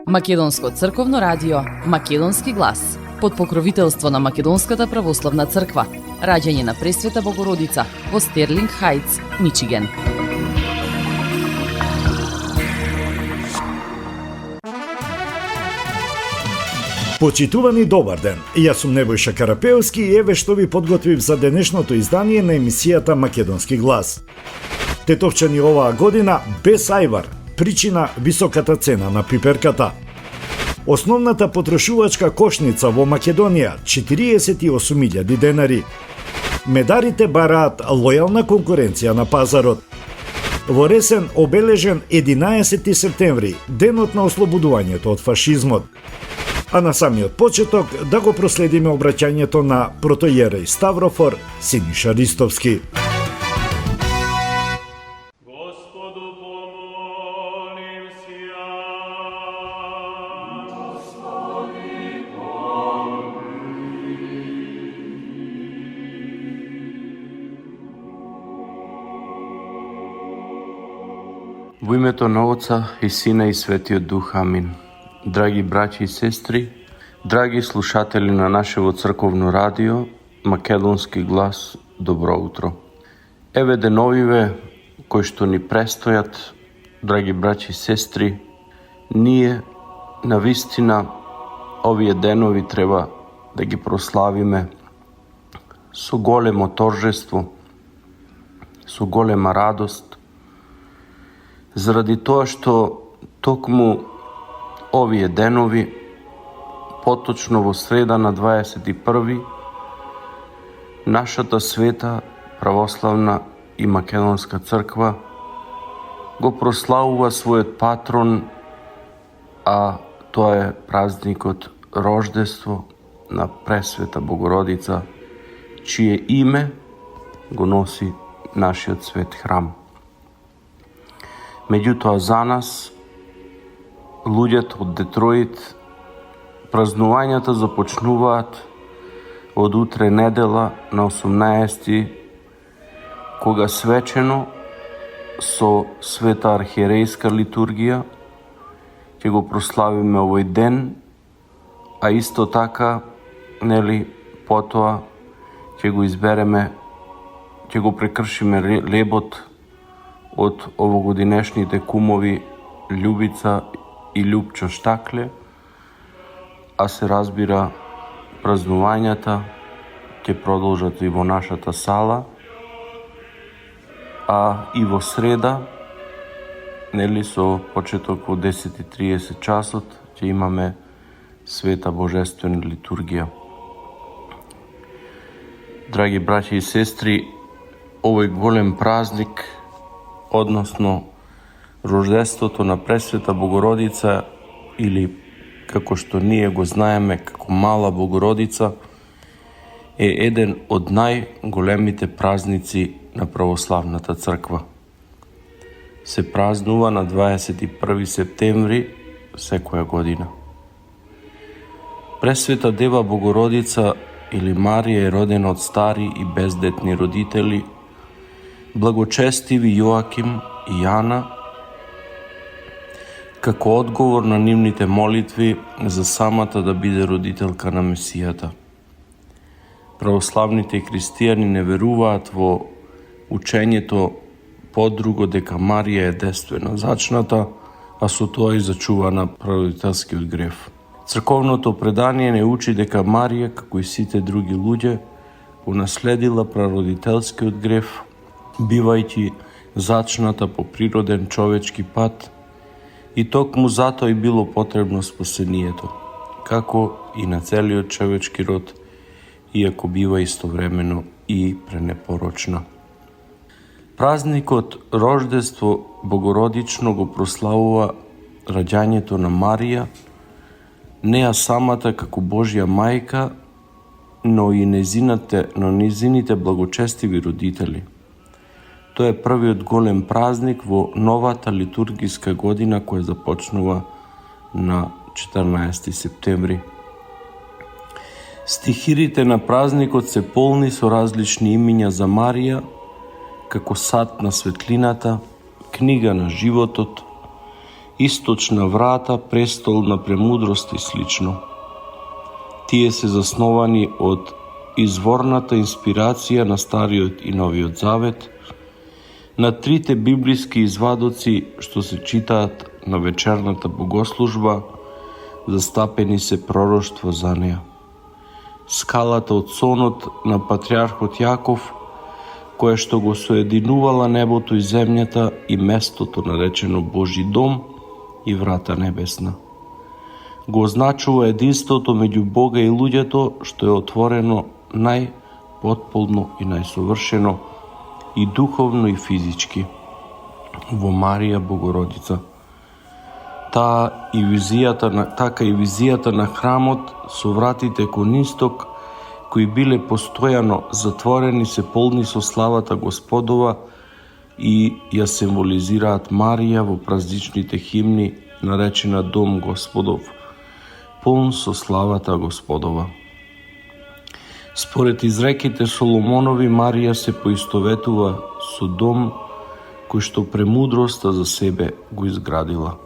Македонско црковно радио, Македонски глас, под покровителство на Македонската православна црква, раѓање на Пресвета Богородица во Стерлинг Хајтс, Мичиген. Почитувани, добар ден. Јас сум Небојша Карапеовски и еве што ви подготвив за денешното издание на емисијата Македонски глас. Тетовчани оваа година без ајвар, причина високата цена на пиперката. Основната потрошувачка кошница во Македонија 48.000 денари. Медарите бараат лојална конкуренција на пазарот. Во Ресен обележен 11 септември, денот на ослободувањето од фашизмот. А на самиот почеток да го проследиме обраќањето на протоиереј Ставрофор Синиша Ристовски. Господу помолим сја. Господи Во името на Отца и Сина и Светиот Дух, амин. Драги браќи и сестри, драги слушатели на нашево црковно радио, Македонски глас, добро утро. Еве деновиве кои што ни престојат, драги браќи и сестри, ние навистина овие денови треба да ги прославиме со големо торжество, со голема радост, заради тоа што токму овие денови, поточно во среда на 21. нашата света, православна и македонска црква го прославува својот патрон, а тоа е празникот Рождество на Пресвета Богородица, чие име го носи нашиот свет храм. Меѓутоа за нас, луѓето од Детроит, празнувањата започнуваат од утре недела на 18. кога свечено со света архиерејска литургија ќе го прославиме овој ден, а исто така, потоа ќе го избереме, ќе го прекршиме лебот од овогодинешните кумови Љубица и Љупчо Штакле, а се разбира празнувањата ќе продолжат и во нашата сала, а и во среда, со почеток во 10:30 часот, ќе имаме света божествена литургија. Драги браќи и сестри, овој голем празник, односно Рождеството на Пресвета Богородица, или како што ние го знаеме како Мала Богородица, е еден од најголемите празници на православната црква. Се празнува на 21 септември секоја година. Пресвета Дева Богородица или Марија е родена од стари и бездетни родители, благочестиви Јоаким и Јана, како одговор на нивните молитви за самата да биде родителка на Месијата. Православните христијани не веруваат во учењето подруго дека Марија е девствено зачната, а со тоа и зачувана прародителскиот грев. Црковното предание не учи дека Марија, како и сите други луѓе, унаследила прародителскиот грев, бивајќи зачната по природен човечки пат, и токму затоа и било потребно спасението, како и на целиот човечки род, иако бива истовремено и пренепорочна. Празникот Рождество Богородично го прославува раѓањето на Марија, неа самата како Божја мајка, но и незините благочестиви родители. Тоа е првиот голем празник во новата литургиска година која започнува на 14 септември. Стихирите на празникот се полни со различни имиња за Марија, како сад на светлината, книга на животот источна врата, престол на премудрост и слично. Тие се засновани од изворната инспирација на Стариот и Новиот Завет, на трите библиски извадоци што се читаат на вечерната богослужба, застапени се пророштво за неа. Скалата од сонот на патриархот Јаков, која што го соединувала небото и земјата и местото наречено Божи дом и врата небесна. Го означува единството меѓу Бога и луѓето, што е отворено најпотполно и најсовршено, и духовно и физички, во Марија Богородица. Така и визијата на храмот со вратите кон исток, кои биле постојано затворени, се полни со славата Господова и ја символизираат Марија во празничните химни, наречена Дом Господов, полн со славата Господова. Според изреките Соломонови, Марија се поистоветува со дом кој што премудроста за себе го изградила.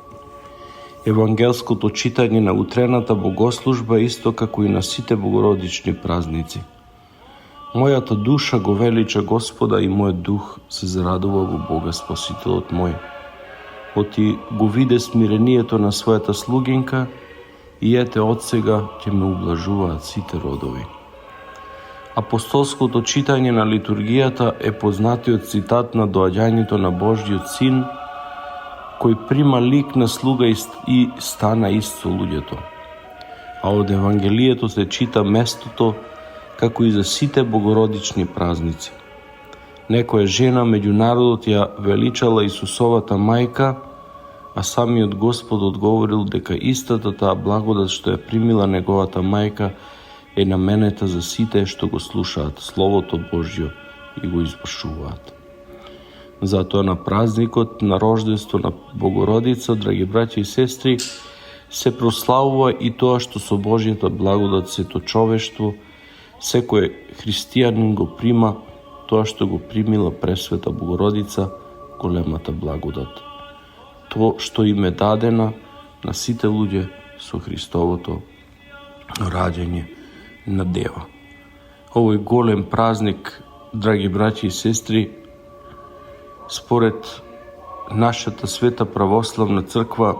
Евангелското читање на утрената богослужба е исто како и на сите богородични празници. Мојата душа го велича Господа и мојот дух се зарадува во Бога Спасителот мој. Оти го виде смирението на својата слугинка и ете од сега ќе ме ублажуваат сите родови. Апостолското читање на литургијата е познатиот цитат на доаѓањето на Божјиот Син, кој прима лик на слуга и стана ист со луѓето. А од Евангелието се чита местото како и за сите богородични празници. Некоја жена меѓу народот ја величала Исусовата мајка, а самиот Господ одговорил дека истата таа благодат што ја примила неговата мајка е наменета за сите што го слушаат Словото Божјо и го извршуваат. Затоа на празникот на рождество на Богородица, драги браќи и сестри, се прославува и тоа што со Божјата благодат сето човештво, секој христијанин го прима тоа што го примила Пресвета Богородица, големата благодат. Тоа што им е дадена на сите луѓе со Христовото раѓање на Дева. Овој голем празник, драги браќи и сестри, според нашата света православна црква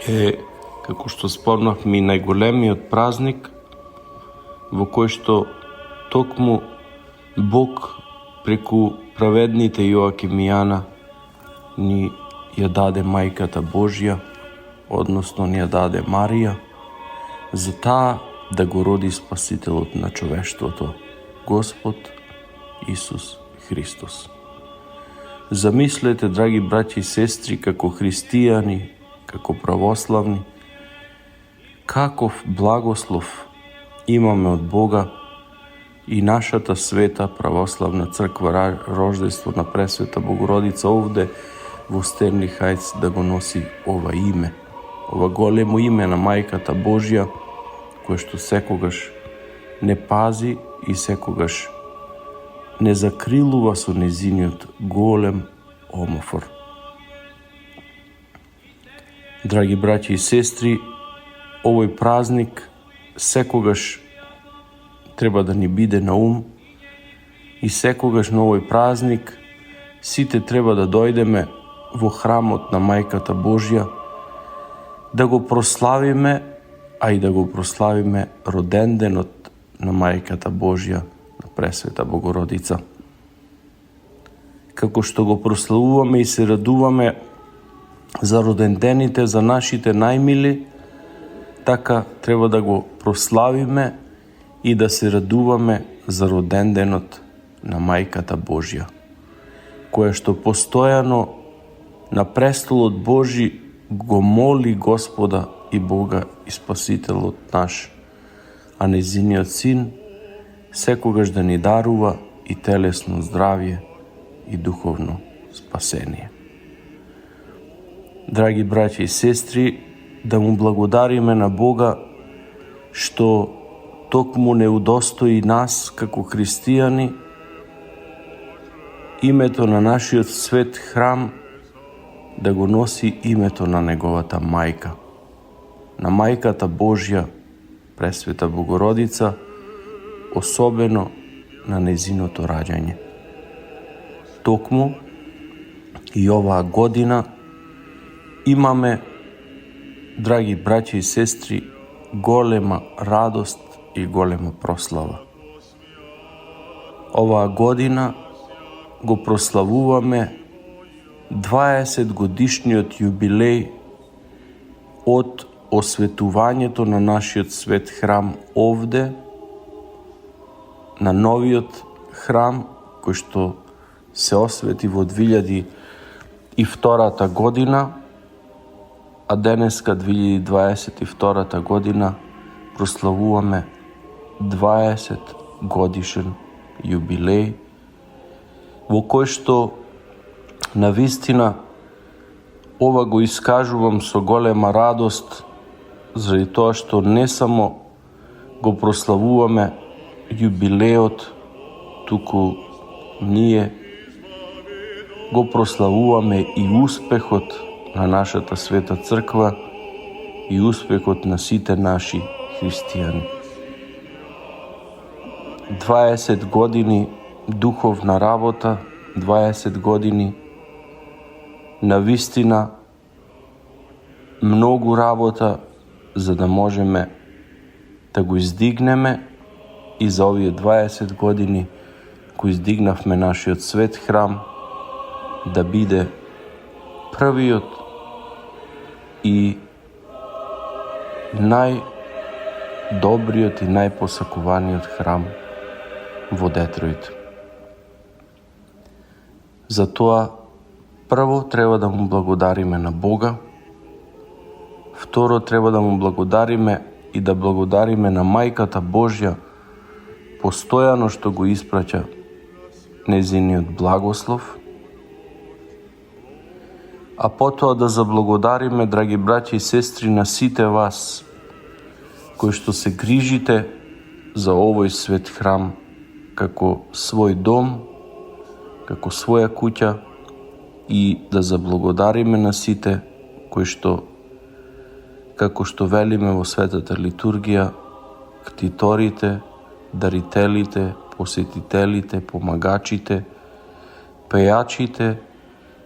е, како што спомнавме, најголемиот празник во кој што токму Бог преку праведните Јоаким и Јана ни ја даде мајката Божја, односно ни ја даде Марија, за таа да го роди Спасителот на човештвото, Господ Исус Христос. Замислете, драги браќи и сестри, како христијани, како православни, каков благослов имаме од Бога и нашата света православна црква Рождество на Пресвета Богородица овде во Стерлинг Хајц да го носи ова име, ова големо име на Мајката Божја, кое што секогаш не пази и секогаш не закрилува со незиниот голем омофор. Драги браќи и сестри, овој празник секогаш треба да ни биде на ум и секогаш на овој празник сите треба да дојдеме во храмот на Мајката Божја, да го прославиме, а и да го прославиме роденденот на Мајката Божја, на Пресвета Богородица. Како што го прославуваме и се радуваме за родендените, за нашите најмили, така треба да го прославиме и да се радуваме за роденденот на Мајката Божја, која што постојано на престолот Божи го моли Господа и Бога и Спасителот наш, а незиниот Син секогаш да ни дарува и телесно здравје и духовно спасение. Драги браќи и сестри, да му благодариме на Бога што токму не удостои нас како христијани името на нашиот свет храм да го носи името на неговата мајка, на мајката Божја, Пресвета Богородица, особено на незиното раѓање. Токму и оваа година имаме, драги браќи и сестри, голема радост и голема прослава. Оваа година го прославуваме 20 годишниот јубилеј од осветувањето на нашиот свет храм овде, на новиот храм кој што се освети во 2002 година, а денеска 2022 година прославуваме 20 годишен јубилеј, во кој што навистина ова го искажувам со голема радост, заради тоа што не само го прославуваме јубилеот, туку ние го прославуваме и успехот на нашата света црква и успехот на сите наши христијани. 20 години духовна работа, 20 години навистина многу работа за да можеме да го издигнеме и за овие 20 години кои издигнавме нашиот свет храм да биде првиот и најдобриот и најпосакуваниот храм во Детройт. Затоа прво треба да му благодариме на Бога, второ треба да му благодариме и да благодариме на Мајката Божја постојано што го испраќа незиниот благослов, а потоа да заблагодариме, драги браќи и сестри, на сите вас кои што се грижите за овој свет храм како свој дом, како своја куќа, и да заблагодариме на сите кои што, како што велиме во светата литургија, ктиторите, дарителите, посетителите, помагачите, пејачите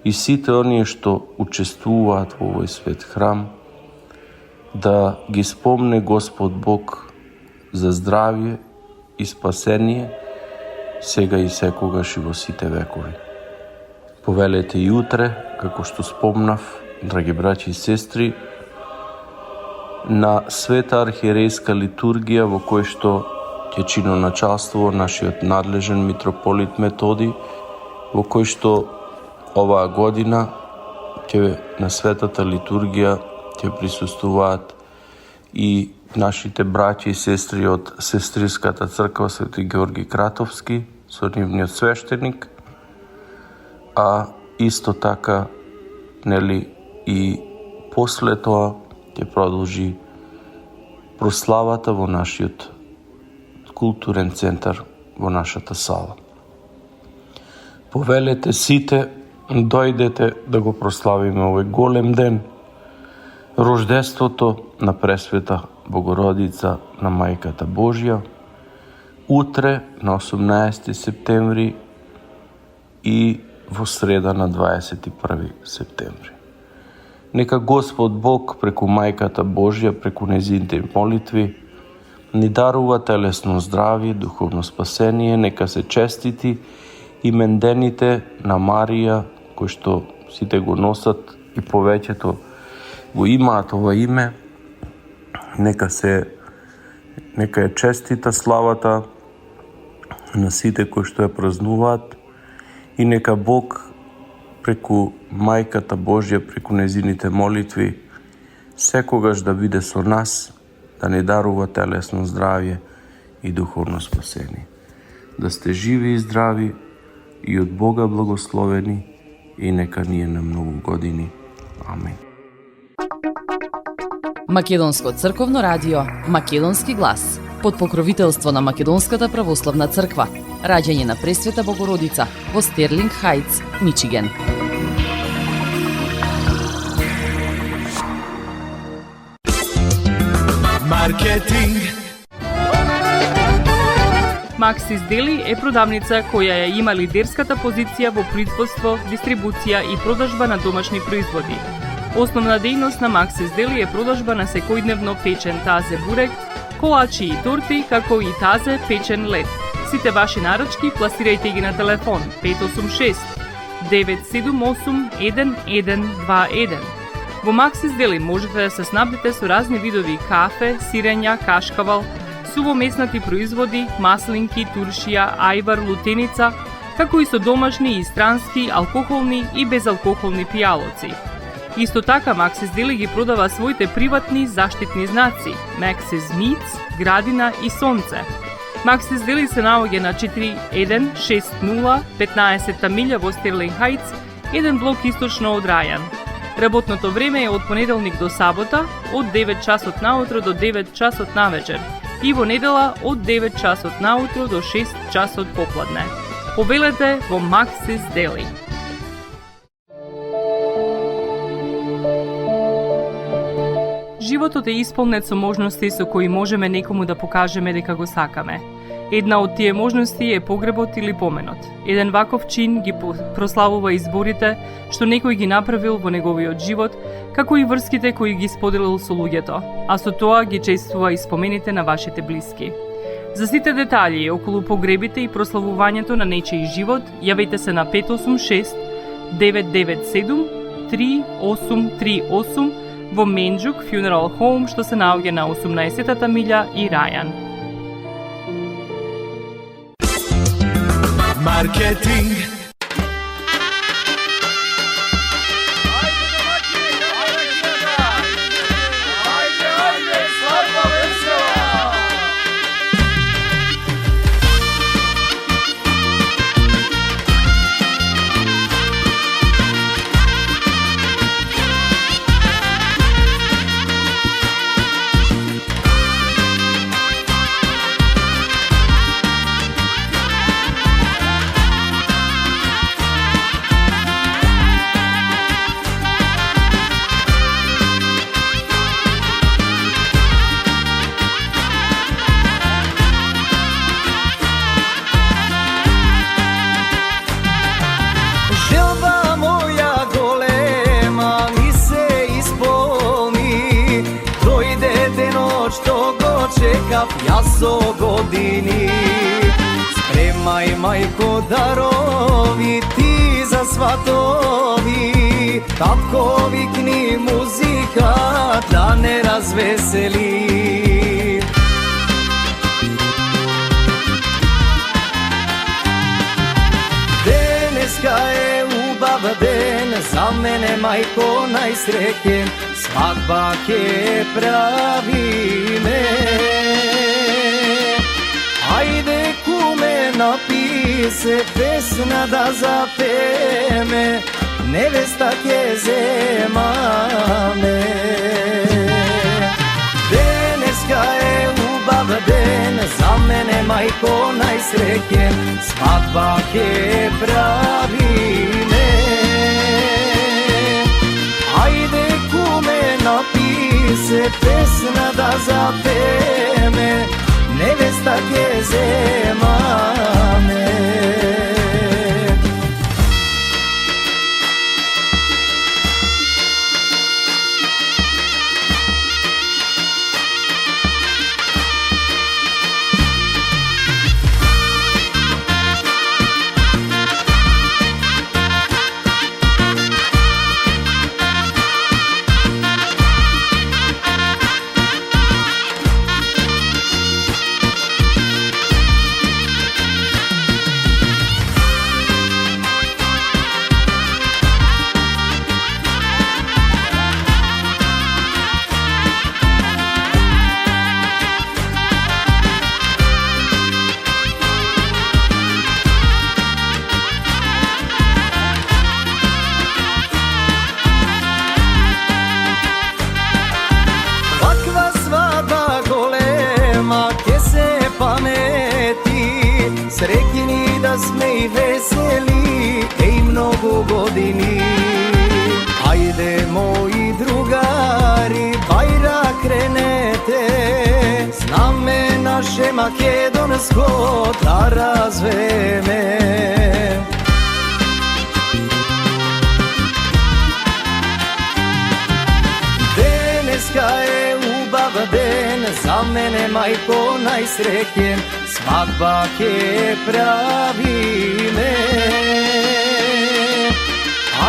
и сите оние што учествуваат во овој свет храм, да ги спомне Господ Бог за здравје и спасение сега и секогаш и во сите векови. Повелете и утре, како што спомнав, драги браќи и сестри, на света архиерейска литургија во кој што ќе чиноначалствува нашиот надлежен митрополит Методи, во кој што оваа година ќе на светата литургија ќе присуствуваат и нашите браќи и сестри од Сестринската црква Свети Георги Кратовски со нивниот свештеник, а исто така, нели, и после тоа ќе продолжи прославата во нашиот културен центар во нашата сала. Повелете сите, дојдете да го прославиме овој голем ден, рождеството на Пресвета Богородица, на Мајката Божја, утре на 18 септември и во среда на 21 септември. Нека Господ Бог преку Мајката Божја, преку незините молитви, ни дарува телесно здравје, духовно спасение, нека се честити имендените на Марија, кои што сите го носат и повеќето го имаат ова име, нека е честита славата на сите кои што ја празнуваат и нека Бог преку Мајката Божја, преку незините молитви, секогаш да биде со нас, да ни дарува телесно здравје и духовно спасение. Да сте живи и здрави и од Бога благословени и нека ние на многу години. Амин. Македонско црковно радио, Македонски глас, под покровителство на Македонската православна црква, раѓање на Пресвета Богородица во Стерлинг Хајтс, Мичиген. Маркетинг. Максис Дели е продавница која ја има лидерската позиција во производство, дистрибуција и продажба на домашни производи. Основна дејност на Максис Дели е продажба на секојдневно печен тазе бурек, колачи и торти, како и тазе печен лед. Сите ваши наручки пласирајте ги на телефон 586 978 1121. Во Максис Дели можете да се снабдите со разни видови кафе, сирења, кашкавал, сувомеснати производи, маслинки, туршија, ајвар, лутеница, како и со домашни и странски, алкохолни и безалкохолни пијалоци. Исто така Максис Дели ги продава своите приватни заштитни знаци Максис Meats, Градина и Сонце. Максис Дели се наоѓа на 4160 15 милја во Стерлинг Хајтс, еден блок источно од Рајан. Работното време е од понеделник до сабота, од 9 часот наутро до 9 часот навечер и во недела од 9 часот наутро до 6 часот попладне. Повелете во Максис Дели. Животот е исполнет со можности со кои можеме некому да покажеме дека го сакаме. Една од тие можности е погребот или поменот. Еден ваков чин ги прославува изборите што некој ги направил во неговиот живот, како и врските кои ги споделил со луѓето, а со тоа ги чествува и спомените на вашите блиски. За сите детали околу погребите и прославувањето на нечиј живот, јавете се на 586 997 3838 во Менџук Funeral Home, што се наоѓа на 18-та милја и Рајан. Маркетинг. Јас со години, спремај мајко дарови ти за сватови, татко викни музика да не развесели. Денеска е убав ден, за мене мајко најсреќен, свадба ќе правиме. Ајде куме написе песна да запеме, невеста ќе земаме. Денеска е убав ден, за мене мајко најсреќен, свадба ќе правиме. Ајде куме написе песна да запеме, невеста ќе земаме. Среќни да сме и весели, еј многу години. Ајде мои другари, бајра кренете, makedonsko da razveme. Deneska je ubav den, za mene majko najsrećen, svadba ke pravi me.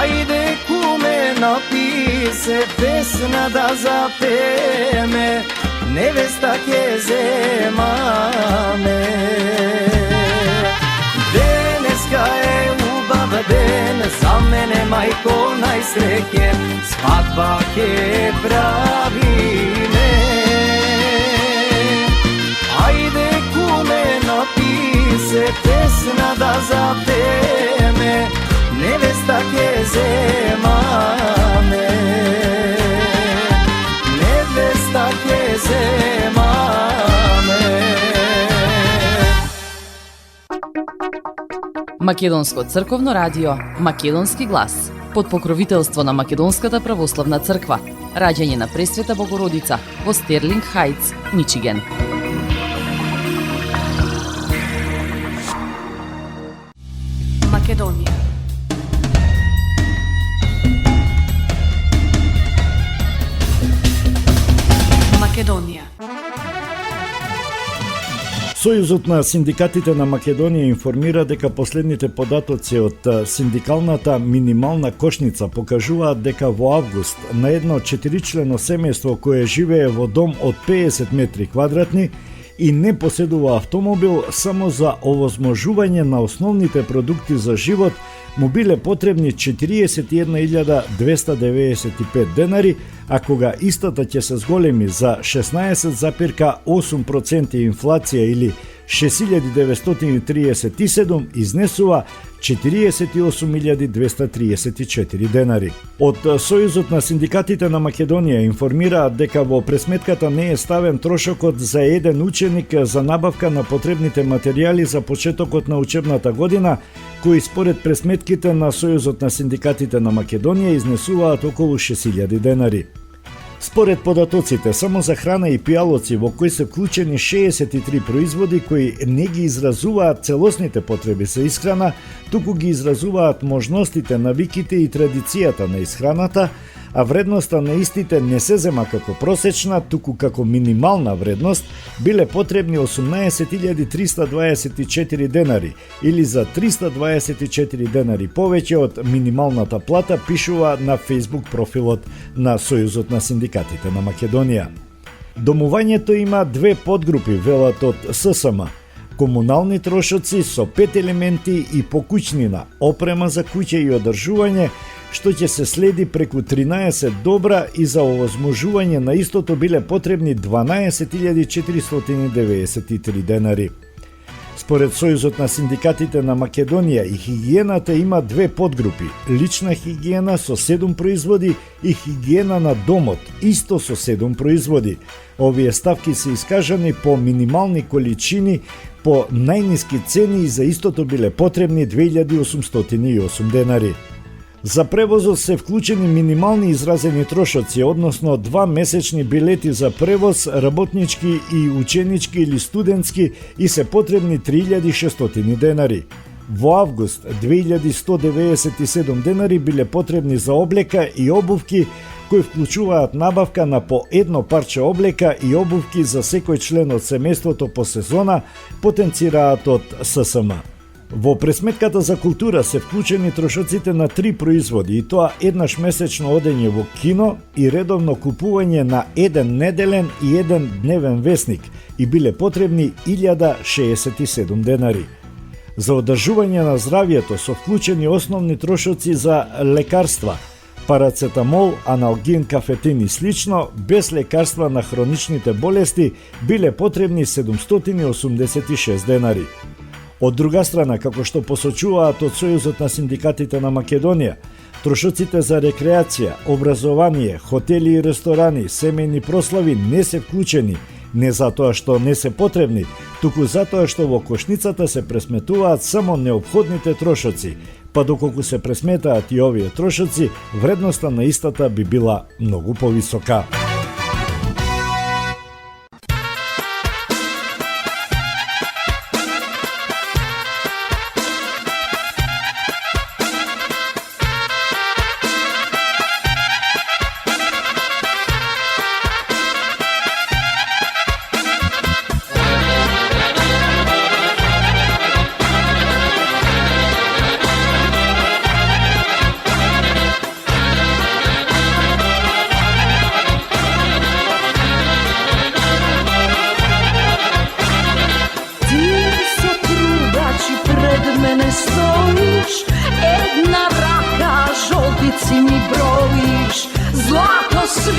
Ajde kume napise pesna da zapeme, nevesta ke zemame. Deneska je ubav den, za mene majko najsrećen, svadba ke pravi me. Ajde kume napise pesna da zapeme, nevesta ke zemame. Nevesta ke zemame. Македонско црковно радио, Македонски глас, под покровителство на Македонската православна црква, раѓање на Пресвета Богородица во Стерлинг Хајтс, Мичиген. Македонија. Македонија. Сојузот на синдикатите на Македонија информира дека последните податоци од синдикалната минимална кошница покажуваат дека во август на едно 4-члено семејство кое живее во дом од 50 метри квадратни и не поседува автомобил, само за овозможување на основните продукти за живот му биле потребни 41.295 денари, а кога истата ќе се зголеми за 16,8% инфлација или 6.937, изнесува 48.234 денари. Од Сојузот на синдикатите на Македонија информираат дека во пресметката не е ставен трошокот за еден ученик за набавка на потребните материјали за почетокот на учебната година, кои според пресметките на Сојузот на синдикатите на Македонија изнесуваат околу 6.000 денари. Според податоците, само за храна и пијалоци во кои се вклучени 63 производи кои не ги изразуваат целосните потреби за исхрана, туку ги изразуваат можностите, навиките и традицијата на исхраната, а вредноста на истите не се зема како просечна, туку како минимална вредност, биле потребни 18.324 денари, или за 324 денари повеќе од минималната плата, пишува на Facebook профилот на Сојузот на синдикатите на Македонија. Домувањето има две подгрупи, велат од ССМ. Комунални трошоци со 5 елементи и покуќнина, опрема за куќа и одржување, што ќе се следи преку 13 добра, и за овозможување на истото биле потребни 12.493 денари. Според Сојузот на синдикатите на Македонија и хигиената има две подгрупи: лична хигиена со 7 производи и хигиена на домот, исто со 7 производи. Овие ставки се искажани по минимални количини, по најниски цени, и за истото биле потребни 2.808 денари. За превозот се вклучени минимални изразени трошоци, односно 2 месечни билети за превоз, работнички и ученички или студентски, и се потребни 3.600 денари. Во август 2.197 денари биле потребни за облека и обувки, кои вклучуваат набавка на по едно парче облека и обувки за секој член од семејството по сезона, потенцираат од ССМ. Во пресметката за култура се вклучени трошоците на 3 производи, и тоа еднаш месечно одење во кино и редовно купување на еден неделен и еден дневен весник, и биле потребни 1.067 денари. За одржување на здравјето со вклучени основни трошоци за лекарства, парацетамол, аналгин, кафетин и слично, без лекарства на хроничните болести, биле потребни 786 денари. Од друга страна, како што посочуваат од Сојузот на синдикатите на Македонија, трошоците за рекреација, образование, хотели и ресторани, семејни прослави не се вклучени, не затоа што не се потребни, туку затоа што во кошницата се пресметуваат само неопходните трошоци, па доколку се пресметаат и овие трошоци, вредноста на истата би била многу повисока.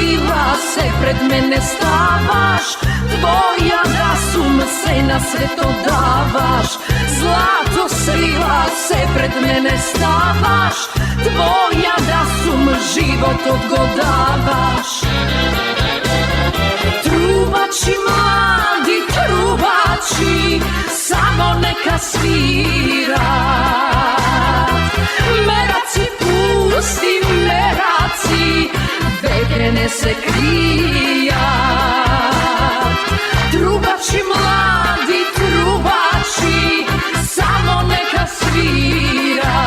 svila se pred mene stavaš, tvoja da sum se na sveto davaš. Zlato svila se pred mene stavaš, tvoja da sum život odgodavaš. Trubači mladi, trubači, samo neka svira. Meraci pusti, meraci, veke ne se krija. Trubači mladi, trubači, samo neka svira.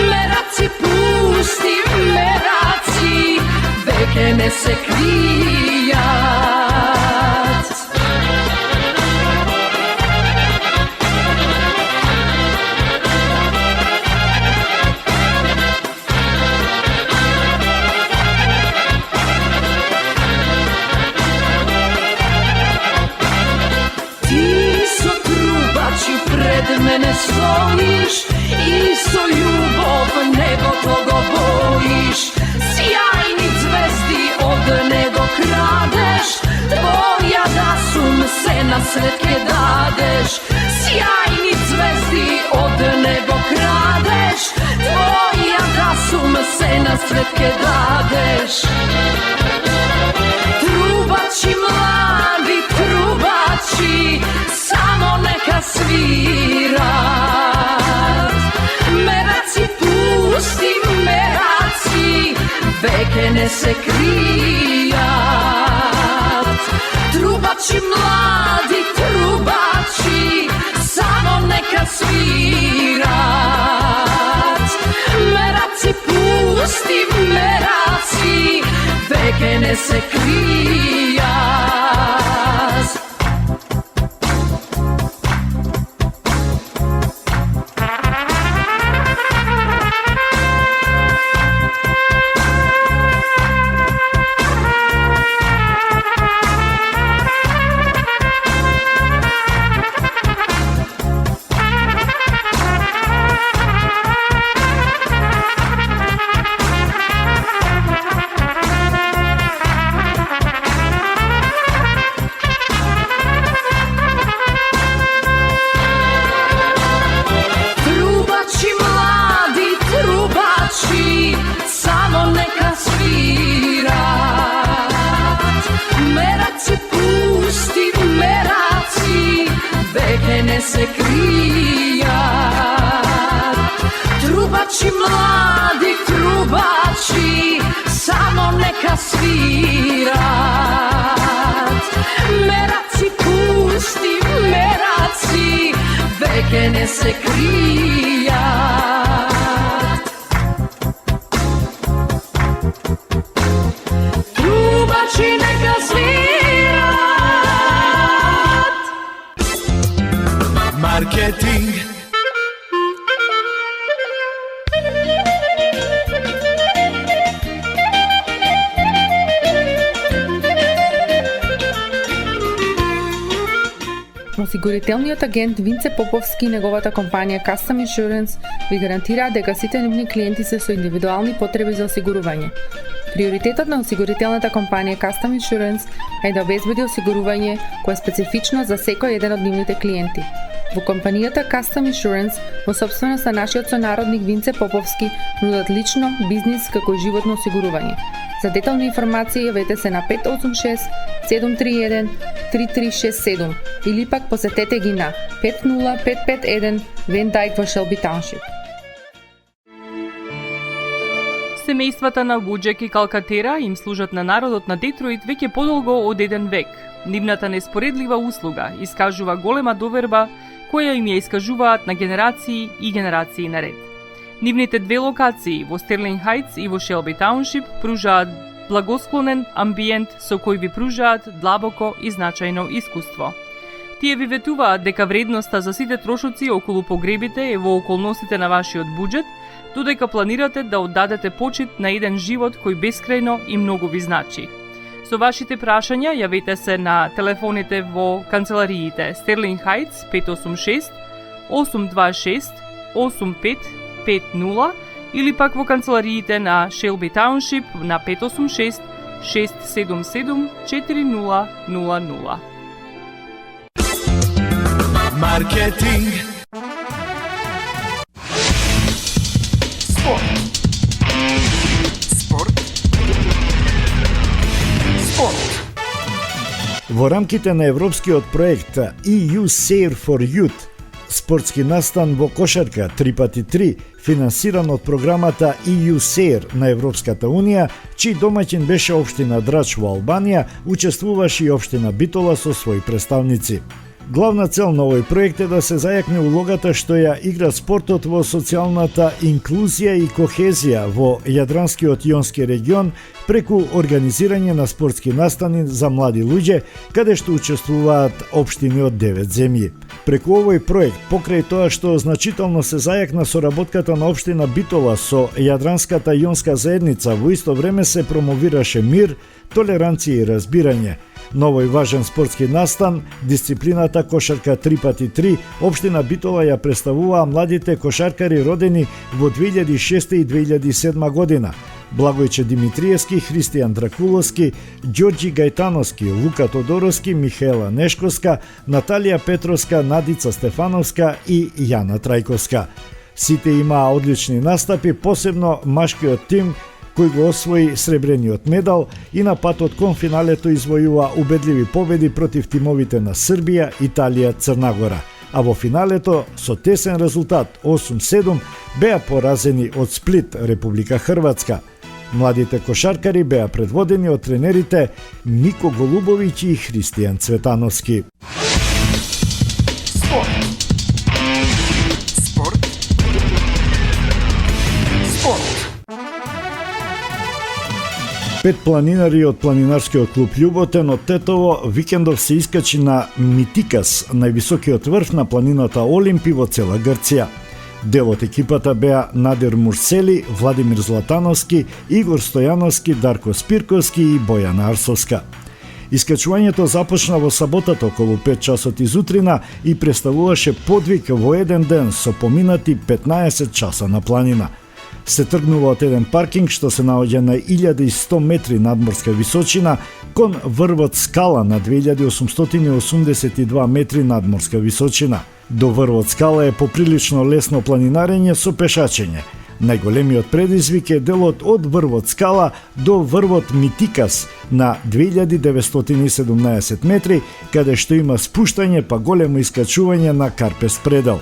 Meraci pusti, meraci, veke ne se krija. Pred mene stojiš, isto ljubav nego toga bojiš. Sjajni zvezdi od nego kradeš, tvoja da sum se na svetke dadeš. Sjajni zvezdi od nego kradeš, tvoja da sum se na svetke dadeš. Trubači mladi, trubači, samo neka svira. Meraci pusti, meraci, veke ne se krija. Trubači mladi, trubači, samo neka svira. Meraci pusti, meraci, veke ne se krija. Se krija. Trubači mladi, trubači, samo neka svira. Meraci pusti, meraci, veke ne se krija. Trubači neka svira. Marketing. Осигурителниот агент Винце Поповски и неговата компанија Custom Insurance ви гарантираат дека сите нивни клиенти се со индивидуални потреби за осигурување. Приоритетот на осигурителната компанија Custom Insurance е да обезбеди осигурување кое е специфично за секој еден од нивните клиенти. Во компанијата Custom Insurance, во собственост на нашиот сонародник Винце Поповски, нудат лично, бизнис како и животно осигурување. За детални информации јавете се на 586 731 3367 или пак посетете ги на 50551 Van Dyke во Shelby Township. Семејствата на Вуџек и Калкатера им служат на народот на Детройт веќе подолго од еден век. Нивната неспоредлива услуга искажува голема доверба која им ја искажуваат на генерации и генерации наред. Нивните две локации во Стерлинг Хајтс и во Шелби Тауншип пружаат благосклонен амбиент со кој ви пружаат длабоко и значајно искуство. Тие ви ветуваат дека вредноста за сите трошоци околу погребите е во околностите на вашиот буџет, додека планирате да оддадете почит на еден живот кој бескрајно и многу ви значи. Со вашите прашања јавете се на телефоните во канцелариите Стерлинг Хајтс 586 826 8550 или пак во канцелариите на Shelby Township на 586 677 4000. Маркетинг. Спорт. Во рамките на европскиот проект EU Sair for Youth, спортски настан во кошарка 3x3, финансиран од програмата EU Sair на Европската Унија, чиј домаќин беше општина Драч во Албанија, учествуваше и општина Битола со своји представници. Главна цел на овој проект е да се зајакне улогата што ја игра спортот во социјалната инклузија и кохезија во Јадранскиот Јонски регион преку организирање на спортски настани за млади луѓе, каде што учествуваат општини од 9 земји. Преку овој проект, покрај тоа што значително се зајакна соработката на општина Битола со Јадранската Јонска заедница, во исто време се промовираше мир, толеранција и разбирање. На овој важен спортски настан, дисциплината кошарка 3x3, општина Битола ја представуваа младите кошаркари родени во 2006 и 2007 година. Благојче Димитриевски, Христијан Дракуловски, Ѓорѓи Гајтановски, Лука Тодоровски, Михаела Нешковска, Наталија Петровска, Надица Стефановска и Јана Трајковска. Сите имаа одлични настапи, посебно машкиот тим кој го освои сребрениот медал и на патот кон финалето извојува убедливи победи против тимовите на Србија, Италија, Црна Гора. А во финалето, со тесен резултат 8-7, беа поразени од Сплит, Република Хрватска. Младите кошаркари беа предводени од тренерите Нико Голубовиќ и Христијан Цветановски. Пет планинари од планинарскиот клуб Љуботен од Тетово викендов се искачи на Митикас, највисокиот врв на планината Олимпи во цела Грција. Дел од екипата беа Надир Мурсели, Владимир Златановски, Игор Стојановски, Дарко Спирковски и Бојана Арсовска. Искачувањето започна во саботата околу 5 часот изутрина и представуваше подвиг во еден ден со поминати 15 часа на планина. Се тргнува од еден паркинг што се наоѓа на 1100 метри надморска височина кон врвот Скала на 2882 метри надморска височина. До врвот Скала е поприлично лесно планинарење со пешачење. Најголемиот предизвик е делот од врвот Скала до врвот Митикас на 2917 метри, каде што има спуштање па големо искачување на Карпес предел.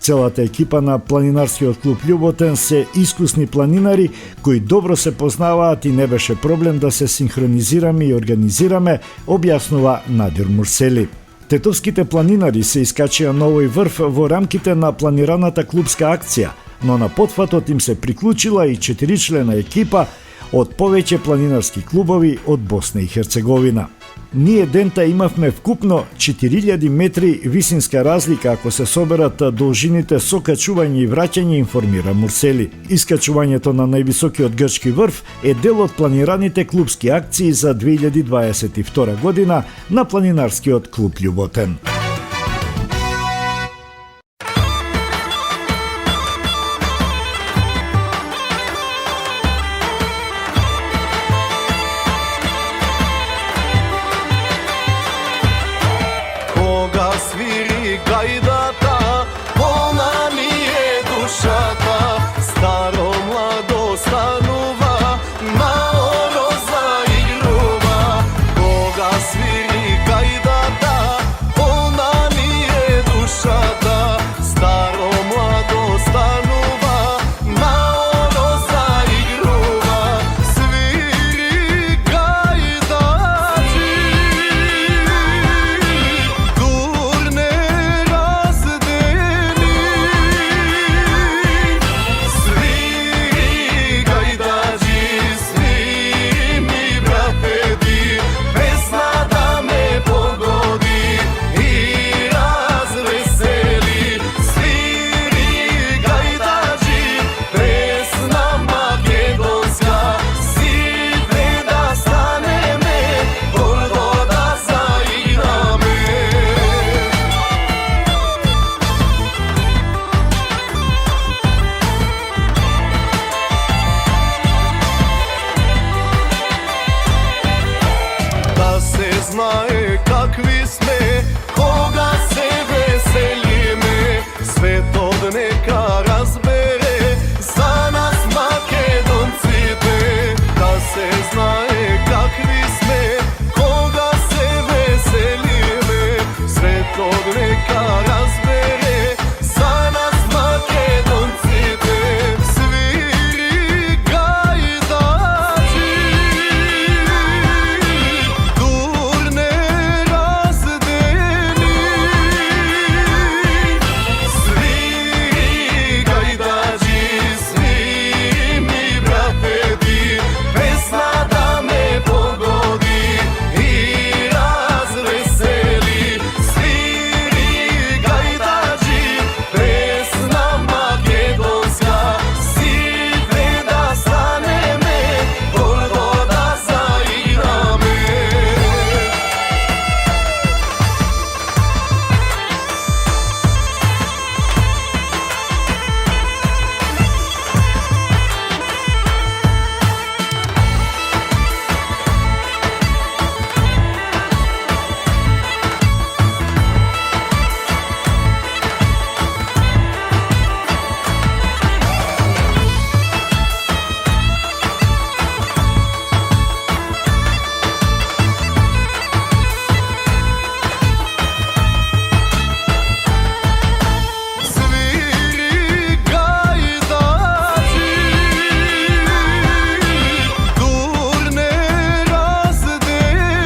Целата екипа на планинарскиот клуб Љуботен се искусни планинари кои добро се познаваат и не беше проблем да се синхронизираме и организираме, објаснува Надир Мурсели. Тетовските планинари се искачија на овој врв во рамките на планираната клубска акција, но на потфатот им се приклучила и 4-члена екипа од повеќе планинарски клубови од Босна и Херцеговина. Ние дента имавме вкупно 4000 метри висинска разлика ако се соберат должините со качување и враќање, информира Мурсели. Искачувањето на највисокиот грчки врв е дел од планираните клубски акции за 2022 година на планинарскиот клуб Љуботен. Свири гајдата, полна ми е душата, старо младо станува, маоро заигрува. Кога свири гајдата, полна da razbere za nas Makedoncite. Sviri gajdači, durne razdeni. Sviri gajdači, svi mi bratedi, pesna da me pogodi i razveseli. Sviri gajdači, pesna makedonska, sitve da staneme, gordo da zaigrame. Sviri gajdači, durne razdeni.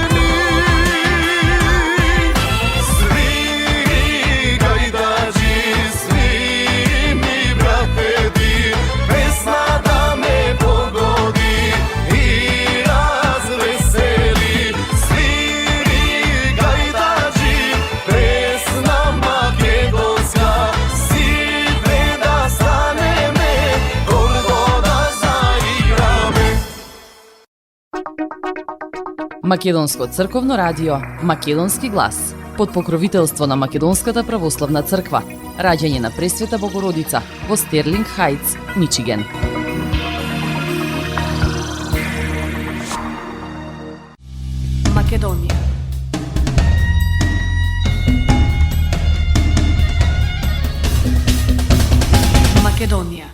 Sviri gajdači, svi mi bratedi, pesna da me pogodi i razveseli. Sviri gajdači, pesna makedonska, sitve da staneme, gordo da zaigrame. Македонско црковно радио, Македонски глас, под покровителство на Македонската православна црква, раѓање на Пресвета Богородица во Стерлинг Хајтс, Мичиген. Македонија. Македонија.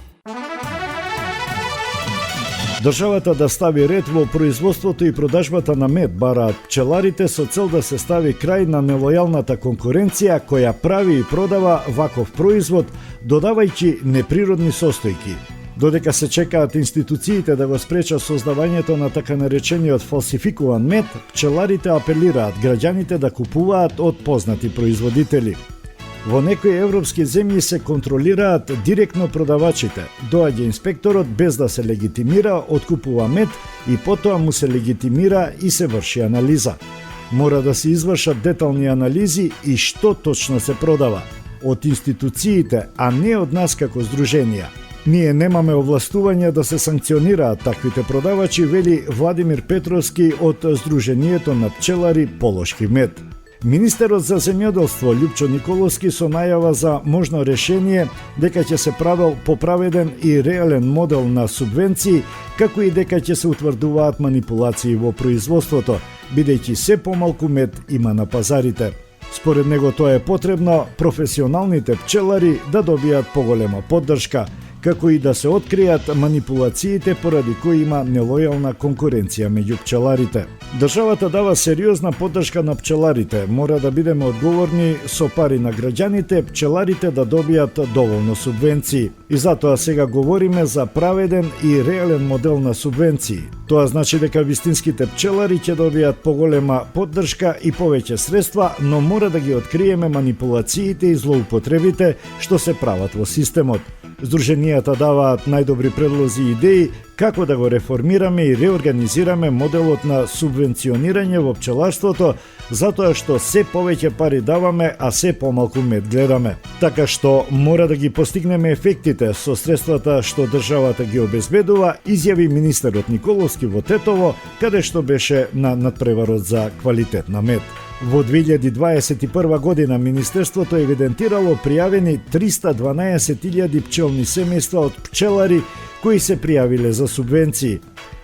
Државата да стави ред во производството и продажбата на мед, бараат пчеларите со цел да се стави крај на нелојалната конкуренција која прави и продава ваков производ, додавајќи неприродни состојки. Додека се чекаат институциите да го спречат создавањето на така наречениот фалсификуван мед, пчеларите апелираат граѓаните да купуваат од познати производители. Во некои европски земји се контролираат директно продавачите. Доаѓа инспекторот без да се легитимира, откупува мед и потоа му се легитимира и се врши анализа. Мора да се извршат детални анализи и што точно се продава. Од институциите, а не од нас како здруженија. Ние немаме овластување да се санкционираат таквите продавачи, вели Владимир Петровски од Здруженијето на пчелари Полошки мед. Министерот за земјоделство Љупчо Николовски со најава за можно решение дека ќе се правел поправеден и реален модел на субвенции, како и дека ќе се утврдуваат манипулации во производството, бидејќи се помалку мед има на пазарите. Според него тоа е потребно професионалните пчелари да добијат поголема поддршка, како и да се откријат манипулациите поради кои има нелојална конкуренција меѓу пчеларите. Државата дава сериозна поддршка на пчеларите. Мора да бидеме одговорни со пари на граѓаните, пчеларите да добијат доволно субвенции. И затоа сега говориме за праведен и реален модел на субвенции. Тоа значи дека вистинските пчелари ќе добијат поголема поддршка и повеќе средства, но мора да ги откриеме манипулациите и злоупотребите што се прават во системот. Здруженијата даваат најдобри предлози и идеи како да го реформираме и реорганизираме моделот на субвенционирање во пчеларството, затоа што се повеќе пари даваме, а се помалку мед гледаме. Така што мора да ги постигнеме ефектите со средствата што државата ги обезбедува, изјави министерот Николовски во Тетово, каде што беше на надпреварот за квалитет на мед. Во 2021 година Министерството евидентирало пријавени 312.000 пчелни семејства од пчелари кои се пријавиле за субвенции.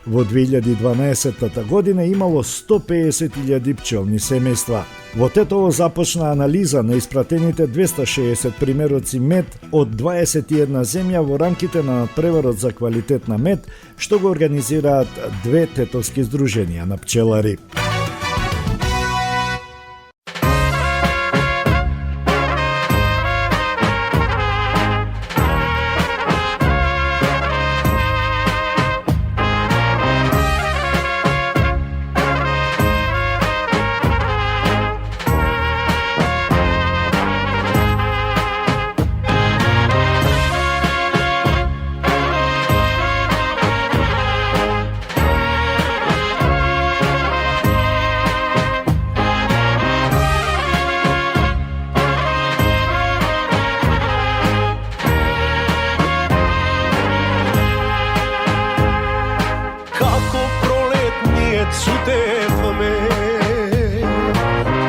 Во 2012 година имало 150.000 пчелни семејства. Во Тетово започна анализа на испратените 260 примероци мед од 21 земја во рамките на надпреварот за квалитет на мед, што го организираат две тетовски здруженија на пчелари. цутевме,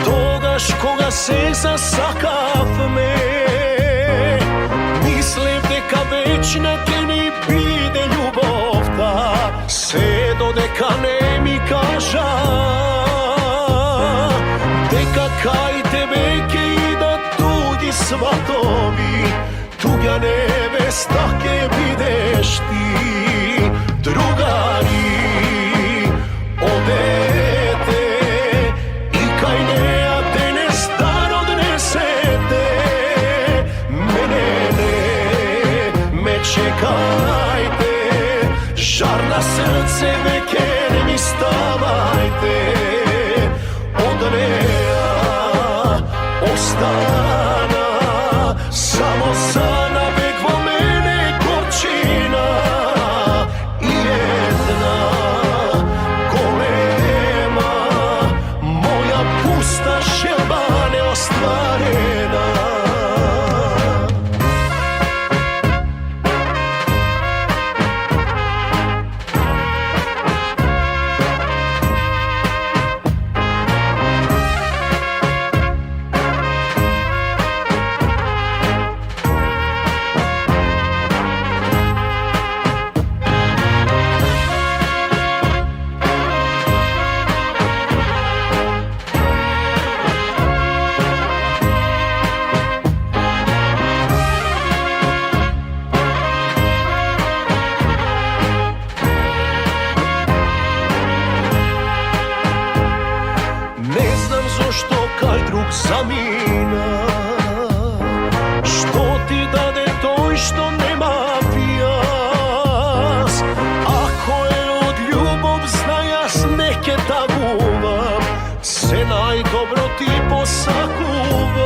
тогаш кога се засакавме, мислев дека вечна ќе ни биде љубовта, се додека не ми кажа дека кај тебе ќе идат туѓи сватови, туѓа невеста ќе бидеш ти. Другари одете и кај неа денес дар однесете, мене не ме чекајте, жар на срце веќе не ми ставајте, од неа остана само за набег во мене горчина и една голема моја пуста желба неостварена. Не знам зошто кај друг замина, што ти даде тој што нема јас. Ако е од љубов, знај јас не ќе тагувам, се најдобро ти посакувам.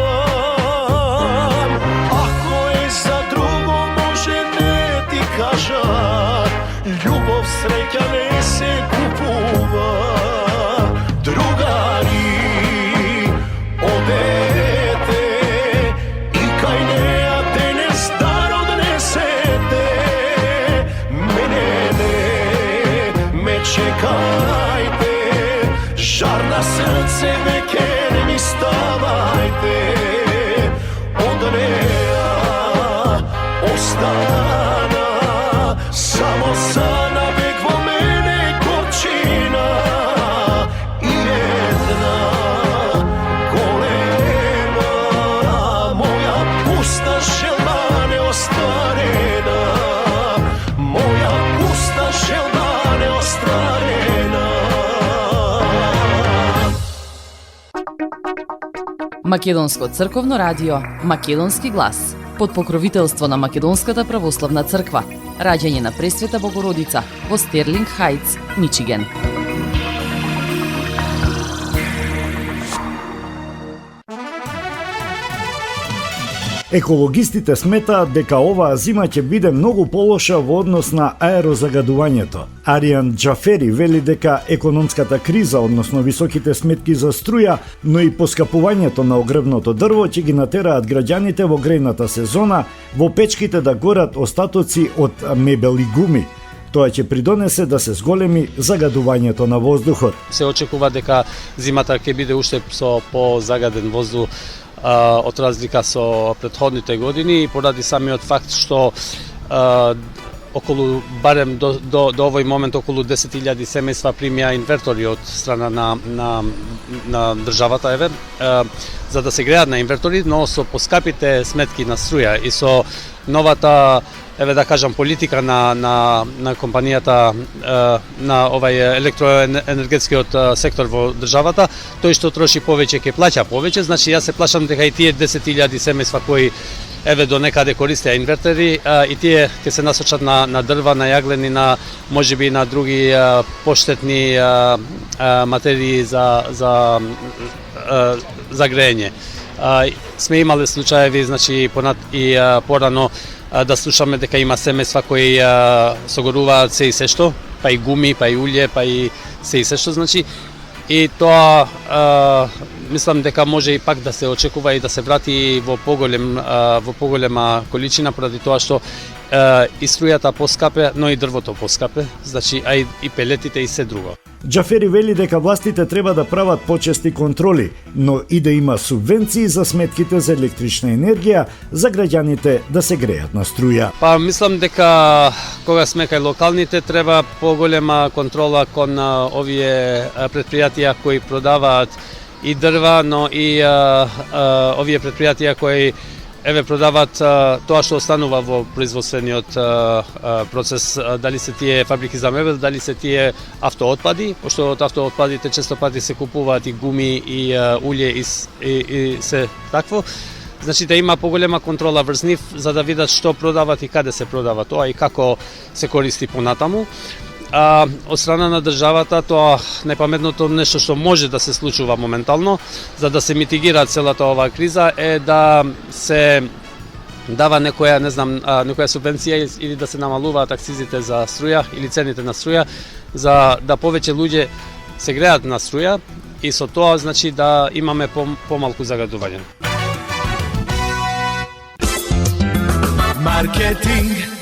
Ако е за друго, може не ти кажа, љубов среќа не се купува. Другари одете и кај неа денес дар однесете, мене не ме чекајте, жар на срце веќе не ми ставајте, од неа остана само за набег во мене горчина и една голема моја пуста желба неостварена, моја пуста желба неостварена. Македонско црковно радио Македонски глас под покровителство на Македонската православна црква. Раѓање на Пресвета Богородица во Стерлинг Хајтс, Мичиген. Екологистите сметаат дека оваа зима ќе биде многу полоша во однос на аерозагадувањето. Аријан Џафери вели дека економската криза, односно високите сметки за струја, но и поскапувањето на огревното дрво ќе ги натераат граѓаните во грејната сезона во печките да горат остатоци од мебел и гуми. Тоа ќе придонесе да се зголеми загадувањето на воздухот. Се очекува дека зимата ќе биде уште со позагаден воздух од разлика со претходните години и поради самиот факт што околу барем до овој момент околу 10.000 семејства примија инвертори од страна на државата за да се греат на инвертори, но со поскапите сметки на струја и со новата да кажам политика на компанијата на овај електроенергетскиот сектор во државата, тој што троши повеќе ќе плаќа повеќе, значи јас се плашам дека и тие 10.000 семејства кои до некаде користеа инвертери и тие ќе се насочат на дрва, на јаглени, на можеби на други поштетни материи за грејење. Сме имале случаеви, значи порано да слушаме дека има семејства кои согоруваат се и сешто, па и гуми, па и улје, па и се и сешто, значи и тоа мислам дека може и пак да се очекува и да се врати во поголема количина поради тоа што и струјата поскапе, но и дрвото поскапе, значи а и пелетите и се друго. Џафери вели дека властите треба да прават почести контроли, но и да има субвенции за сметките за електрична енергија за граѓаните да се грејат на струја. Па мислам дека кога сме кај локалните треба поголема контрола кон овие предпријатија кои продаваат и дрва, но и овие предпријатија кои продаваат тоа што останува во производствениот процес, дали се тие фабрики за мебел, дали се тие автоотпади, пошто од автоотпадите често пати се купуваат и гуми и улје и се такво. Значи да има поголема контрола врз нив за да видат што продават и каде се продава тоа и како се користи понатаму. Од страна на државата тоа најпаметното нешто што може да се случува моментално за да се митигира целата оваа криза е да се дава некоја субвенција или да се намалуваат акцизите за струја или цените на струја за да повеќе луѓе се греат на струја и со тоа значи да имаме помалку загадување. Маркетинг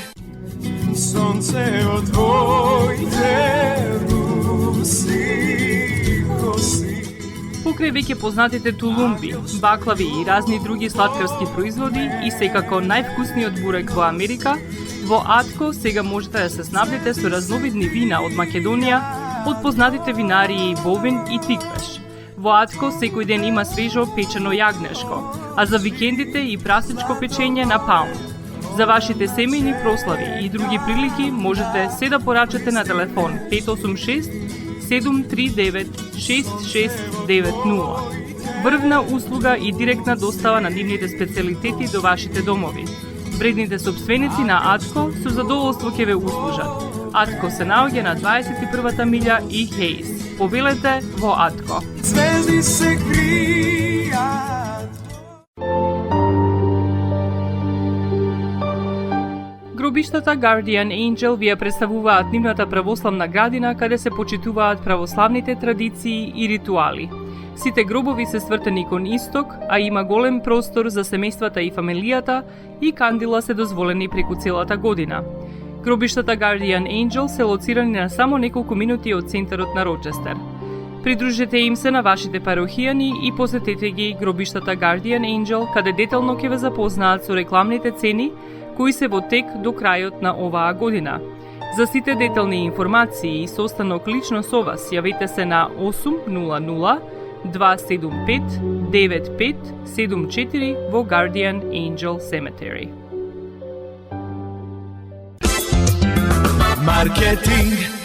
Сонце од твоите руси коси. Покрај веќе познатите тулумби, баклави и разни други сладкарски производи и секако највкусниот бурек во Америка, во Атко сега можете да се снабдите со разновидни вина од Македонија, од познатите винари Бовин и Тиквеш. Во Атко секој ден има свежо печено јагнешко, а за викендите и прасечко печење на паун. За вашите семејни прослави и други прилики можете се да порачате на телефон 586 739 6690. Врвна услуга и директна достава на нивните специјалитети до вашите домови. Вредните собственици на Атко со задоволство ќе ве услужат. Атко се наоѓа на 21-та милја и Хейс. Повелете во Атко. Звезди се кријат. Гробиштата Guardian Angel ви ја представуваат нивната православна градина каде се почитуваат православните традиции и ритуали. Сите гробови се свртени кон исток, а има голем простор за семејствата и фамилијата и кандила се дозволени преку целата година. Гробиштата Guardian Angel се лоцирани на само неколку минути од центарот на Рочестер. Придружете им се на вашите парохијани и посетете ги гробиштата Guardian Angel, каде детално ќе ве запознаат со рекламните цени кои се во тек до крајот на оваа година. За сите детални информации и состанок лично со вас, јавете се на 800 275 9574 во Guardian Angel Cemetery. Маркетинг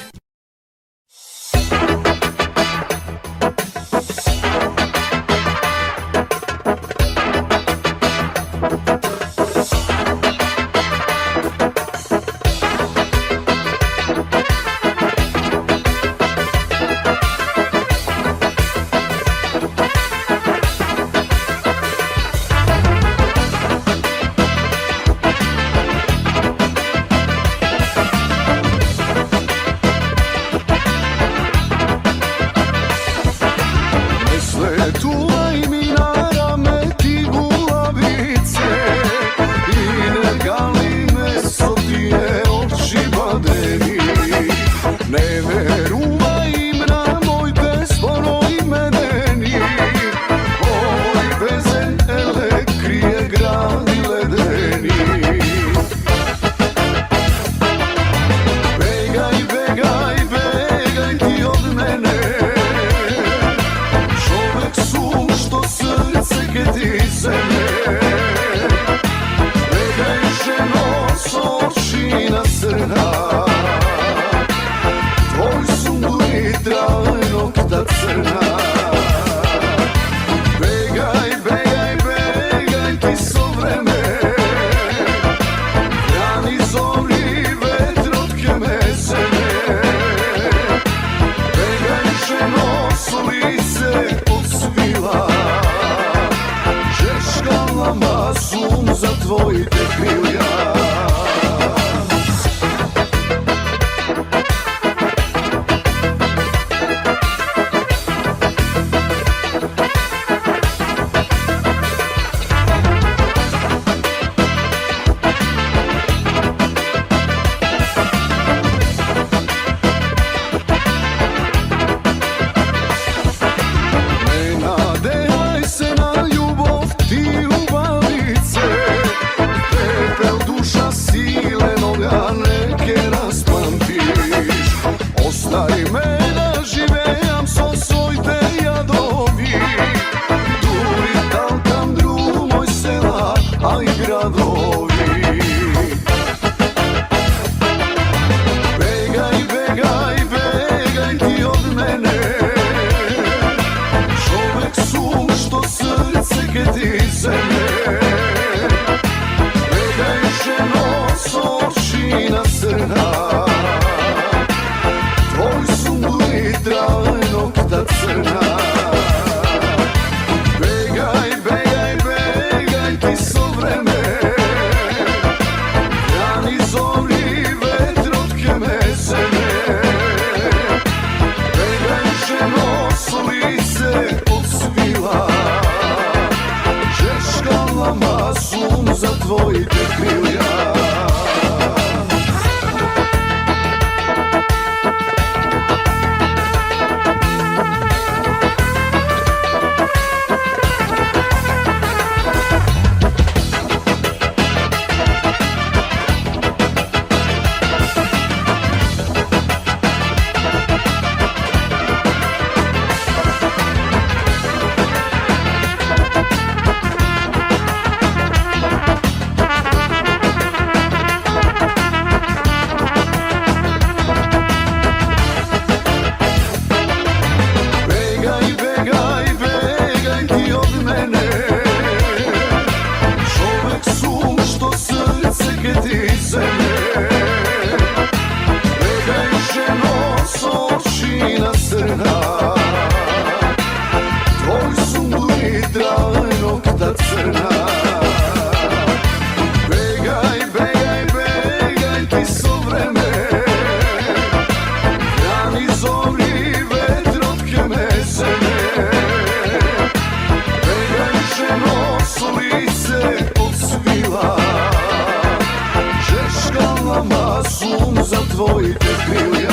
твоите крилја.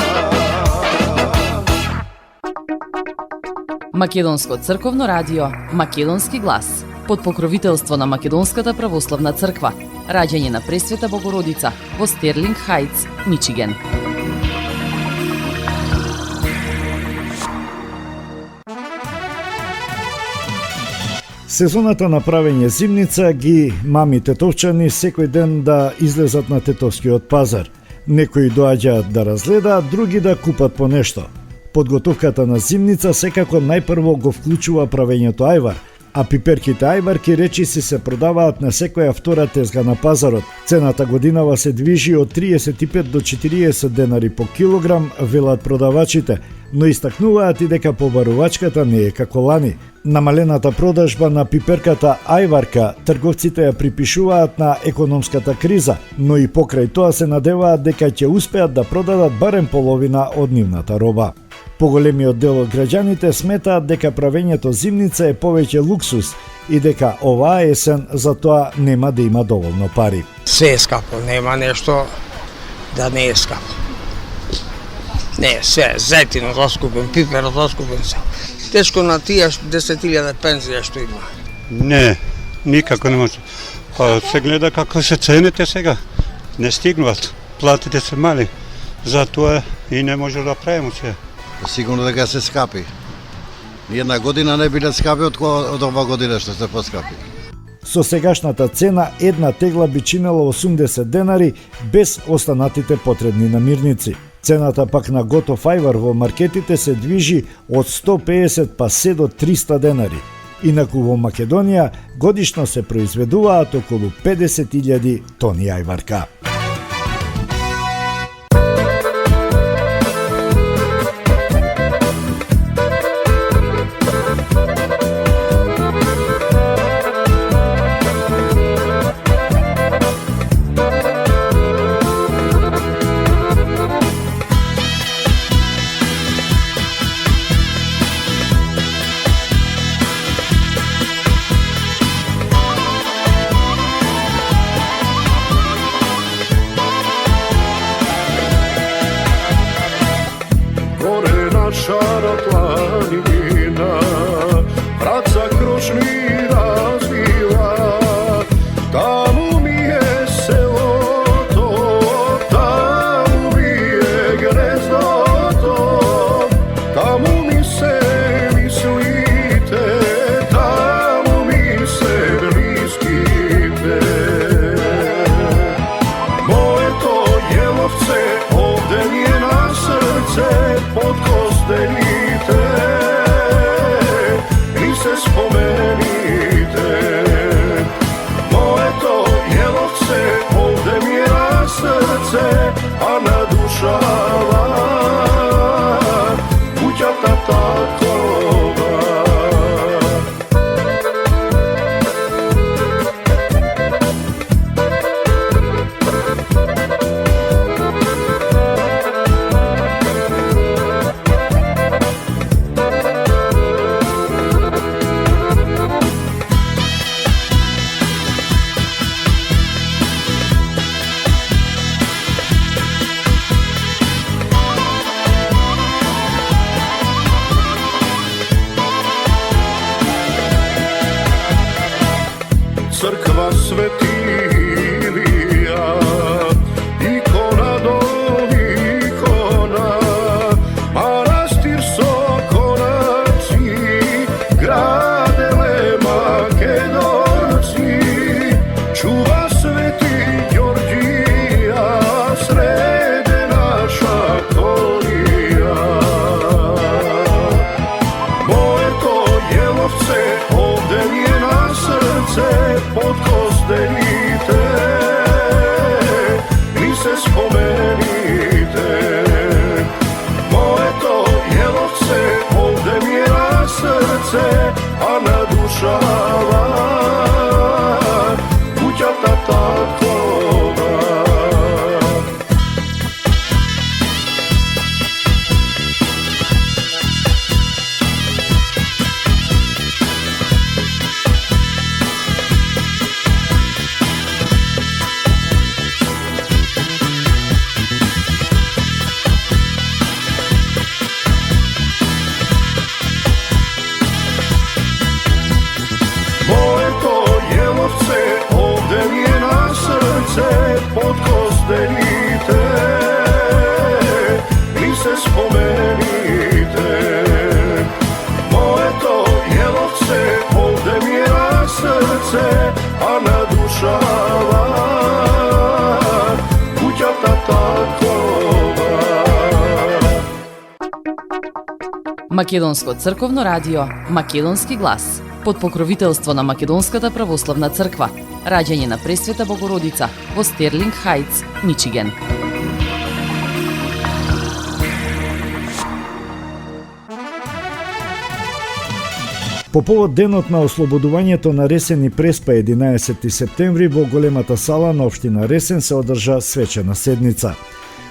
Македонско црковно радио Македонски глас под покровителство на Македонската православна црква. Раѓање на Пресвета Богородица во Стерлинг Хајтс, Мичиген. Сезоната на правење зимница ги мами тетовчани секој ден да излезат на тетовскиот пазар. Некои доаѓаат да разгледаат, други да купат по нешто. Подготовката на зимница секако најпрво го вклучува правењето ајвар, а пиперките ајварки речиси се продаваат на секоја втора тезга на пазарот. Цената годинава се движи од 35 до 40 денари по килограм, велат продавачите, но истакнуваат и дека побарувачката не е како лани. Намалената продажба на пиперката ајварка трговците ја припишуваат на економската криза, но и покрај тоа се надеваат дека ќе успеат да продадат барем половина од нивната роба. Поголемиот дел од граѓаните сметаат дека правењето зимница е повеќе луксус и дека оваа есен за тоа нема да има доволно пари. Се е скапо, нема нешто да не е скапо. Не, се, зетинот оскупен, пиперот оскупен се. Тешко на тие 10.000 пензија што има. Не, никако не може. Па се гледа како се цените сега. Не стигнуваат, платите се мали. Затоа и не може да правиме се. Сигурно дека се скапи. Една година не биле скапи од ова година што се поскапи. Со сегашната цена една тегла би чинела 80 денари без останатите потребни намирници. Цената пак на готов ајвар во маркетите се движи од 150 па се до 300 денари. Инаку во Македонија годишно се произведуваат околу 50.000 тони ајварка. Шара планина, праца крошни развила, таму ми е селото, таму ми е гнездото, таму ми се мислите, таму ми се блиските. Моето јеловце овде ми е на срце, под костелите, ми се спомените. Моето јеловце овде ми е на срце, а на душава куќата такова. Црква Свети Илија, икона до икона, манастир со конаци, граделе македонци, чува Свети Ѓорѓија, среде наша колија. Моето јеловце овде ми е на срце, под костелите, ми се спомените. Моето јеловце овде ми е на срце, а на душава куќата такова. Македонско црковно радио Македонски глас под покровителство на Македонската православна црква. Раѓање на Пресвета Богородица во Стерлинг Хајтс, Мичиген. По повод денот на ослободувањето на Ресен и Преспа 11 септември во големата сала на општина Ресен се одржа свечена седница.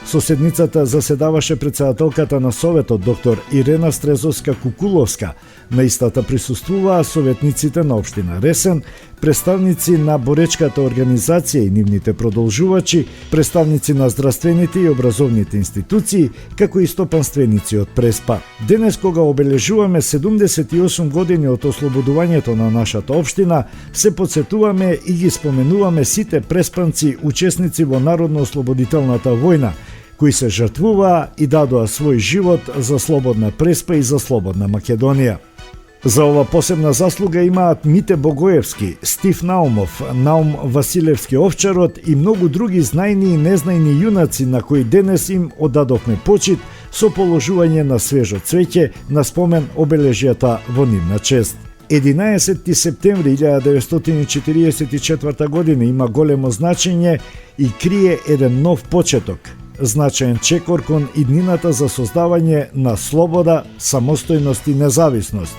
Со седницата заседаваше претседателката на Советот доктор Ирена Стрезовска-Кукуловска. На истата присуствуваа советниците на општина Ресен, представници на боречката организација и нивните продолжувачи, представници на здравствените и образовните институции, како и стопанственици од Преспа. Денес, кога обележуваме 78 години од ослободувањето на нашата општина, се подсетуваме и ги споменуваме сите преспанци учесници во Народно-ослободителната војна, кои се жртвуваа и дадоа свој живот за слободна Преспа и за слободна Македонија. За ова посебна заслуга имаат Мите Богоевски, Стив Наумов, Наум Василевски Овчарот и многу други знајни и незнајни јунаци на кои денес им оддадовме почит со положување на свежо цвеќе на спомен обележјата во нивна чест. 11 септември 1944 година има големо значење и крие еден нов почеток, значаен чекор кон иднината за создавање на слобода, самостојност и независност.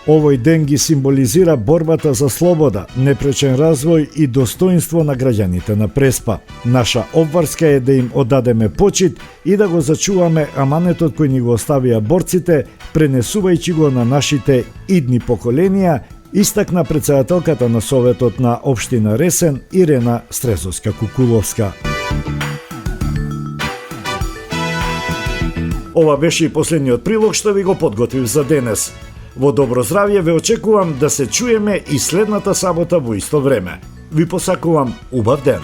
Овој ден ги символизира борбата за слобода, непречен развој и достоинство на граѓаните на Преспа. Наша обврска е да им оддадеме почит и да го зачуваме аманетот кој ни го оставија борците, пренесувајќи го на нашите идни поколенија, истакна претседателката на Советот на општина Ресен Ирена Стрезовска-Кукуловска. Ова беше и последниот прилог што ви го подготвив за денес. Во добро здравје ве очекувам да се чуеме и следната сабота во исто време. Ви посакувам убав ден.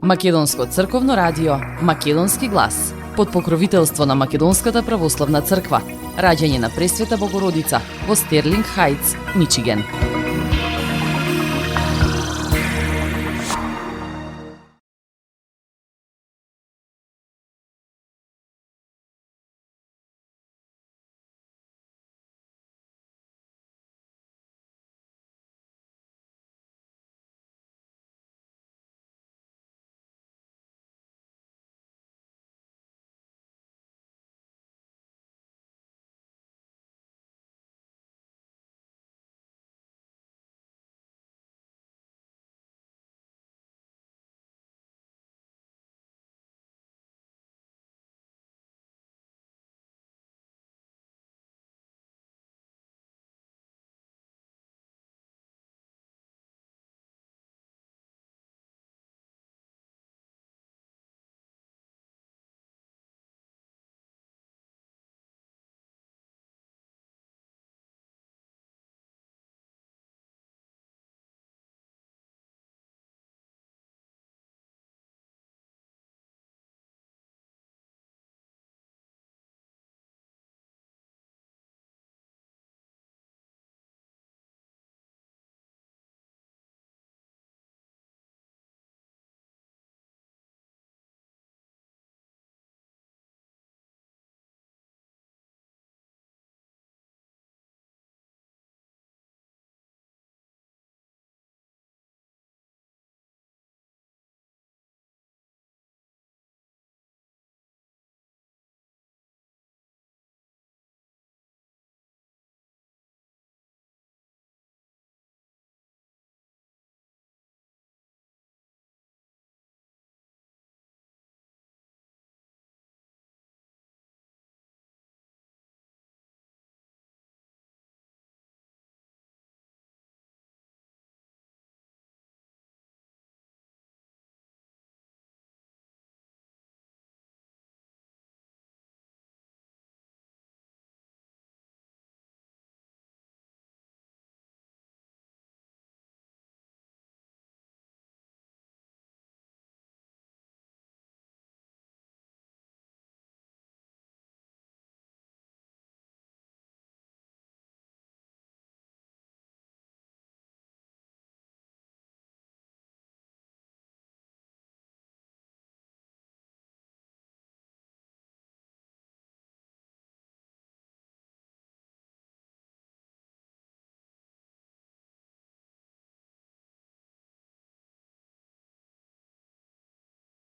Македонско црковно радио Македонски глас под покровителство на Македонската православна црква. Раѓање на Пресвета Богородица во Стерлинг Хајтс, Мичиген.